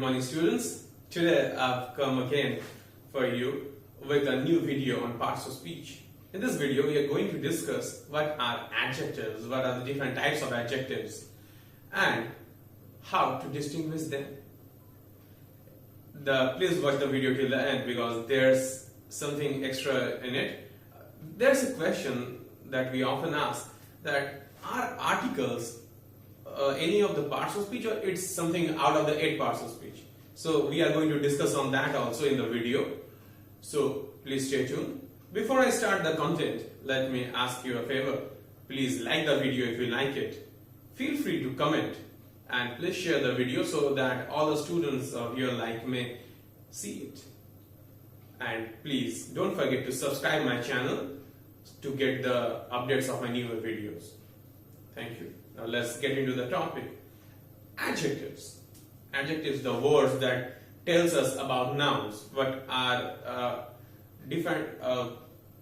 morning, students. Today I've come again for you with a new video on parts of speech. In this video we are going to discuss what are adjectives, what are the different types of adjectives and how to distinguish them. Please watch the video till the end because there's something extra in it. There's a question that we often ask, that are articles any of the parts of speech, or it's something out of the 8 parts of speech? So we are going to discuss on that also in the video. So please stay tuned. Before I start the content, let me ask you a favor. Please like the video if you like it. Feel free to comment and please share the video so that all the students of your like may see it. And please don't forget to subscribe my channel to get the updates of my newer videos. Thank you. Now let's get into the topic. Adjectives. Adjectives, the words that tells us about nouns. What are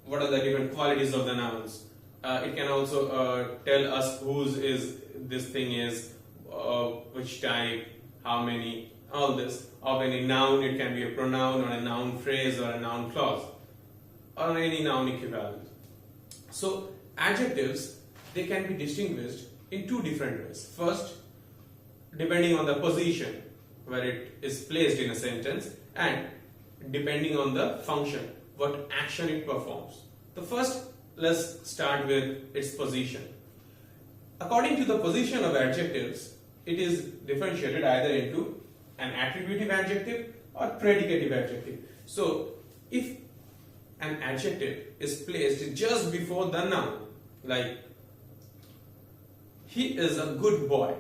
what are the different qualities of the nouns? It can also tell us whose is this thing is, which type, how many, all this. Of any noun, it can be a pronoun or a noun phrase or a noun clause or any noun equivalent. So adjectives, they can be distinguished in 2 different ways. First, depending on the position where it is placed in a sentence, and depending on the function, what action it performs. The first, let's start with its position. According to the position of adjectives, it is differentiated either into an attributive adjective or predicative adjective. So if an adjective is placed just before the noun, like he is a good boy.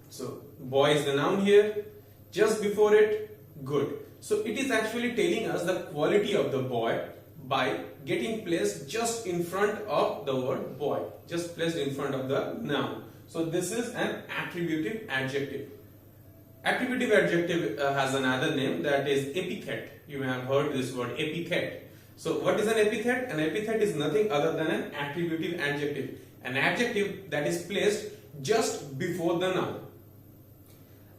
So boy is the noun here, just before it, good. So it is actually telling us the quality of the boy by getting placed just in front of the word boy, just placed in front of the noun. So this is an attributive adjective. Attributive adjective has another name, that is epithet. You may have heard this word, epithet. So what is an epithet? An epithet is nothing other than an attributive adjective. An adjective that is placed just before the noun.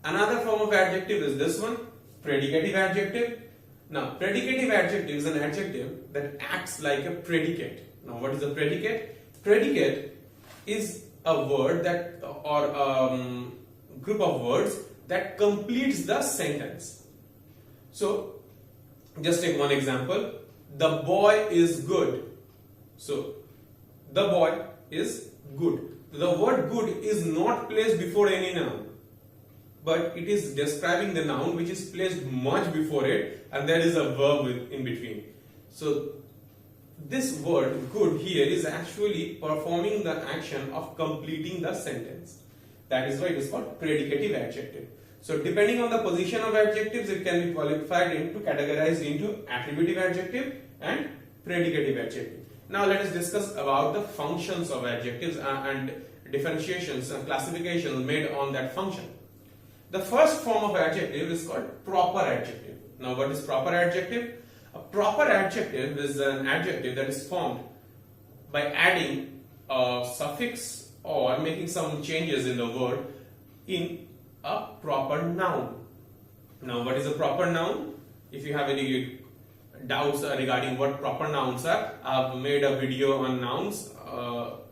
Another form of adjective is this one, predicative adjective. Now, predicative adjective is an adjective that acts like a predicate. Now, what is a predicate? Predicate is a word that, or a group of words that completes the sentence. So, just take one example. The boy is good. So, the boy is good. The word good is not placed before any noun, but it is describing the noun which is placed much before it, and there is a verb in between. So this word good here is actually performing the action of completing the sentence. That is why it is called predicative adjective. So depending on the position of adjectives, it can be qualified into, categorized into attributive adjective and predicative adjective. Now let us discuss about the functions of adjectives and differentiations and classifications made on that function. The first form of adjective is called proper adjective. Now what is proper adjective? A proper adjective is an adjective that is formed by adding a suffix or making some changes in the word in a proper noun. Now what is a proper noun? If you have any doubts regarding what proper nouns are, I have made a video on nouns.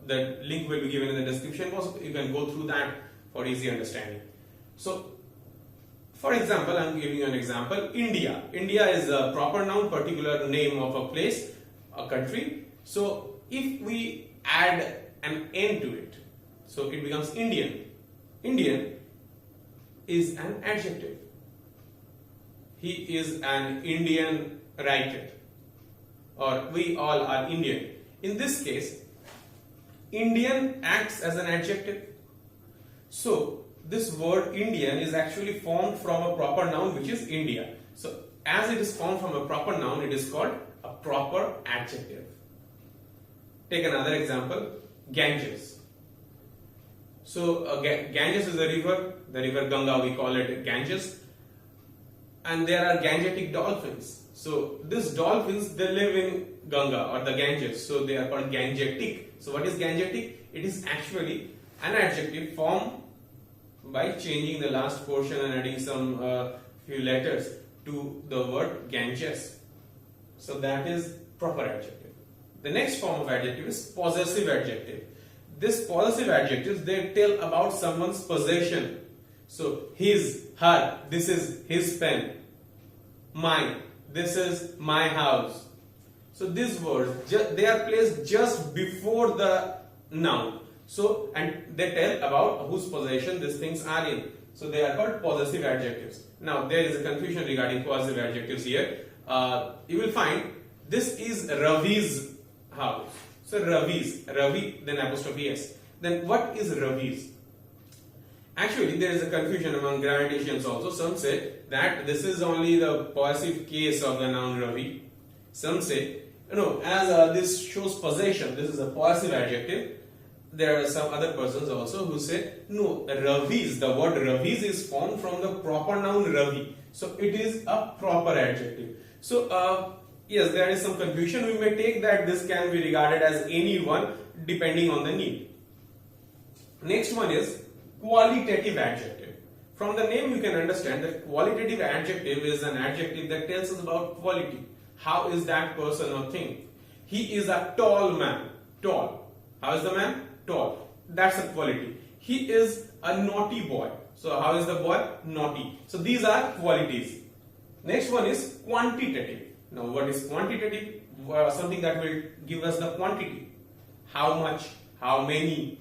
The link will be given in the description box. You can go through that for easy understanding. So, for example, I am giving you an example. India. India is a proper noun, particular name of a place, a country. So, if we add an N to it, so it becomes Indian. Indian is an adjective. He is an Indian writer, or we all are Indian. In this case, Indian acts as an adjective. So this word Indian is actually formed from a proper noun which is India. So as it is formed from a proper noun, it is called a proper adjective. Take another example, Ganges. So Ganges is a river, the river Ganga, we call it Ganges. And there are Gangetic dolphins. So these dolphins, they live in Ganga or the Ganges. So they are called Gangetic. So what is Gangetic? It is actually an adjective formed by changing the last portion and adding some few letters to the word Ganges. So that is proper adjective. The next form of adjective is possessive adjective. This possessive adjectives, they tell about someone's possession. So his, her, this is his pen. Mine, this is my house. So these words, they are placed just before the noun. So, and they tell about whose possession these things are in. So they are called possessive adjectives. Now there is a confusion regarding possessive adjectives here. You will find this is Ravi's house. So Ravi's, Ravi, then apostrophe S. Then what is Ravi's? Actually, there is a confusion among grammaticians also. Some say that this is only the possessive case of the noun Ravi. Some say, as this shows possession, this is a possessive adjective. There are some other persons also who say, no, Ravi's, the word Ravi's is formed from the proper noun Ravi. So it is a proper adjective. So, yes, there is some confusion. We may take that this can be regarded as anyone depending on the need. Next one is qualitative adjective. From the name you can understand that qualitative adjective is an adjective that tells us about quality. How is that person or thing? He is a tall man. Tall. How is the man? Tall. That's a quality. He is a naughty boy. So how is the boy? Naughty. So these are qualities. Next one is quantitative. Now what is quantitative? Something that will give us the quantity. How much? How many?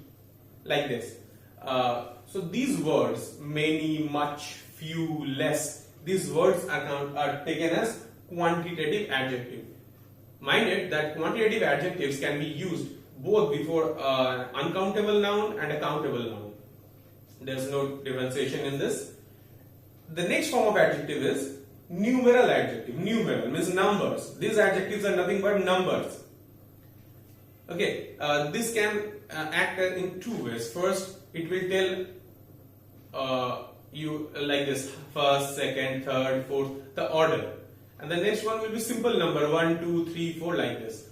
Like this. So these words, many, much, few, less, these words are taken as quantitative adjective. Mind it that quantitative adjectives can be used both before uncountable noun and a countable noun. There's no differentiation in this. The next form of adjective is numeral adjective. Numeral means numbers. These adjectives are nothing but numbers. Okay, this can act in two ways. First, it will tell you like this: first, second, third, fourth, the order. And the next one will be simple number 1, 2, 3, 4 like this.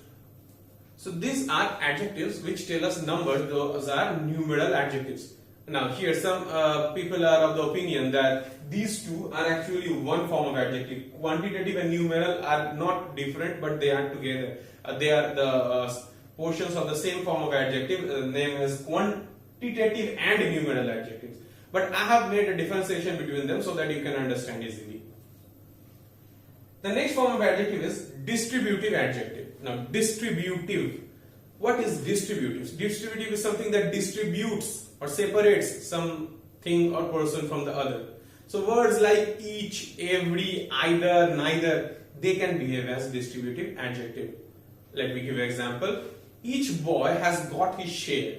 So these are adjectives which tell us numbers. Those are numeral adjectives. Now here some people are of the opinion that these two are actually one form of adjective. Quantitative and numeral are not different, but they are together. They are the portions of the same form of adjective. Name is quantitative and numeral adjectives. But I have made a differentiation between them so that you can understand easily. The next form of adjective is distributive adjective. Now, distributive. What is distributive? Distributive is something that distributes or separates something or person from the other. So, words like each, every, either, neither, they can behave as distributive adjective. Let me give an example. Each boy has got his share.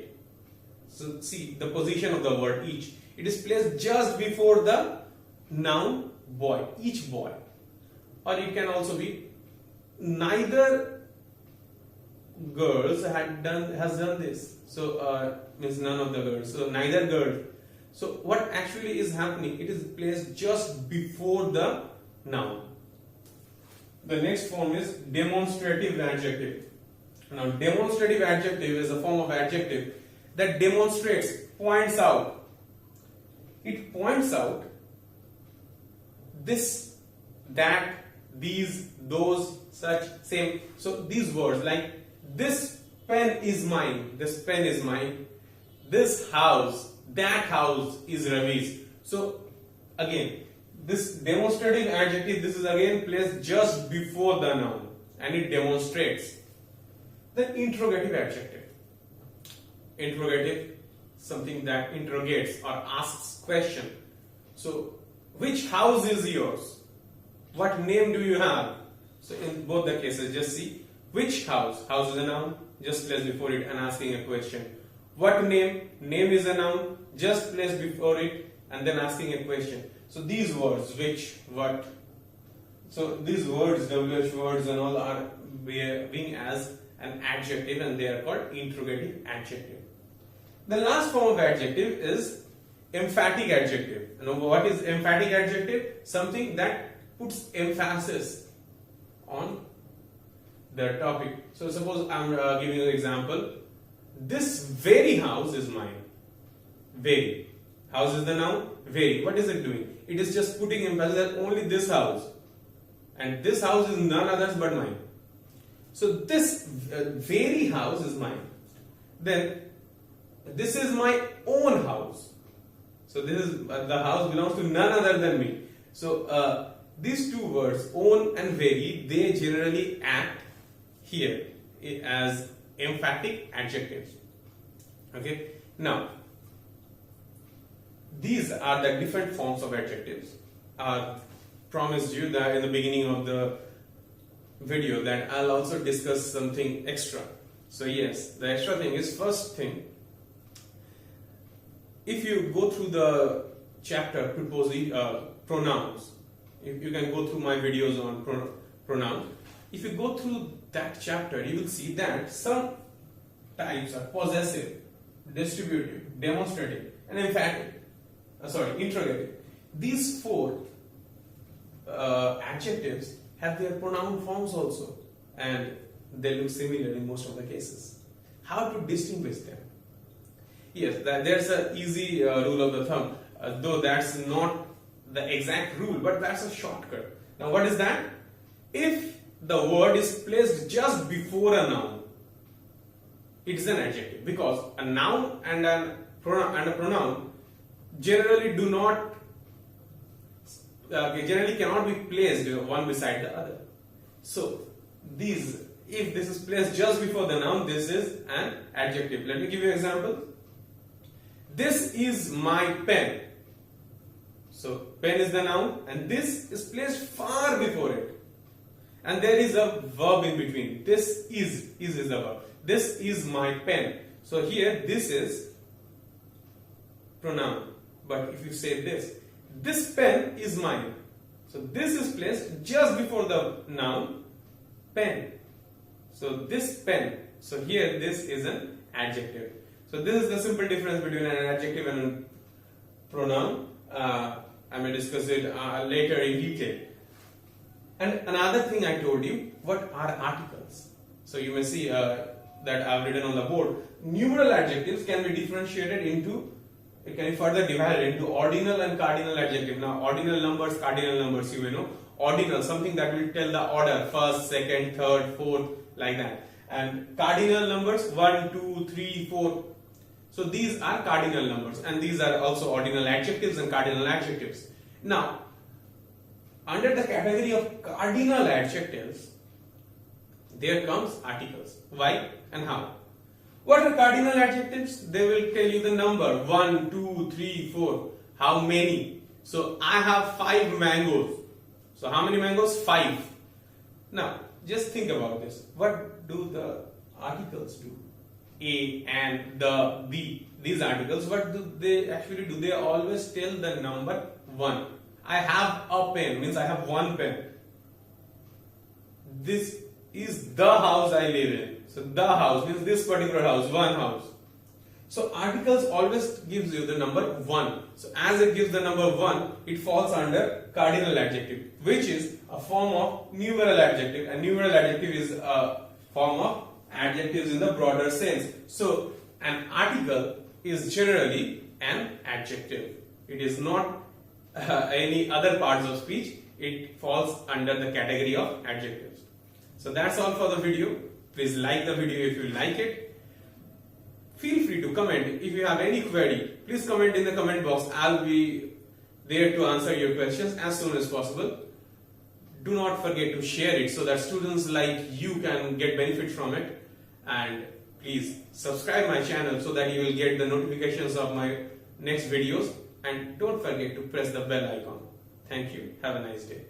So, see the position of the word each. It is placed just before the noun boy. Each boy. Or it can also be neither girls has done this. So means none of the girls. So neither girl. So what actually is happening? It is placed just before the noun. The next form is demonstrative adjective. Now demonstrative adjective is a form of adjective that demonstrates, points out. It points out this, that, these, those, such, same. So these words like this pen is mine, this pen is mine, this house, that house is Ravi's. So again, this demonstrative adjective, this is again placed just before the noun and it demonstrates. Then interrogative adjective. Interrogative, something that interrogates or asks question. So which house is yours? What name do you have? So in both the cases, just see which house. House is a noun, just place before it and asking a question. What name? Name is a noun, just place before it and then asking a question. So these words, which, what. So these words, WH words and all are being as an adjective and they are called interrogative adjective. The last form of adjective is emphatic adjective. You know what is emphatic adjective? Something that puts emphasis on the topic. So suppose I'm giving you an example. This very house is mine. Very. House is the noun. Very. What is it doing? It is just putting emphasis that only this house. And this house is none others but mine. So this very house is mine. Then this is my own house. So this is the house belongs to none other than me. So these two words, own and very, they generally act here as emphatic adjectives. Okay. Now, these are the different forms of adjectives. I promised you that in the beginning of the video that I'll also discuss something extra. So yes, the extra thing is, first thing, if you go through the chapter pronouns, if you can go through my videos on pronouns, if you go through that chapter, you will see that some types are possessive, distributive, demonstrative, and emphatic. Interrogative. These four adjectives have their pronoun forms also, and they look similar in most of the cases. How to distinguish them? Yes, there's an easy rule of the thumb, though that's not the exact rule, but that's a shortcut. Now, what is that? If the word is placed just before a noun, it's an adjective, because a noun and a pronoun generally cannot be placed one beside the other. So if this is placed just before the noun, this is an adjective. Let me give you an example. This is my pen. So pen is the noun and this is placed far before it. And there is a verb in between. This is the verb. This is my pen. So here this is pronoun. But if you say this pen is mine. So this is placed just before the noun pen. So this pen. So here this is an adjective. So this is the simple difference between an adjective and a pronoun. I may discuss it later in detail. And another thing I told you, what are articles? So you may see that I've written on the board. Numeral adjectives can be differentiated into, it can be further divided into ordinal and cardinal adjective. Now ordinal numbers, cardinal numbers, you may know. Ordinal, something that will tell the order, first, second, third, fourth, like that. And cardinal numbers, 1, 2, 3, 4. So these are cardinal numbers, and these are also ordinal adjectives and cardinal adjectives. Now, under the category of cardinal adjectives, there comes articles. Why and how? What are cardinal adjectives? They will tell you the number 1, 2, 3, 4. How many? So I have 5 mangoes. So how many mangoes? 5. Now, just think about this. What do the articles do? A, and, the, the. These articles, what do they actually do? They always tell the number 1. I have a pen, means I have one pen. This is the house I live in. So the house means this particular house, one house. So articles always gives you the number 1. So as it gives the number 1, it falls under cardinal adjective, which is a form of numeral adjective, and numeral adjective is a form of adjectives in the broader sense. So an article is generally an adjective. It is not any other parts of speech. It falls under the category of adjectives. So that's all for the video. Please like the video if you like it. Feel free to comment. If you have any query, please comment in the comment box. I'll be there to answer your questions as soon as possible. Do not forget to share it so that students like you can get benefit from it. And please subscribe my channel so that you will get the notifications of my next videos. And don't forget to press the bell icon. Thank you. Have a nice day.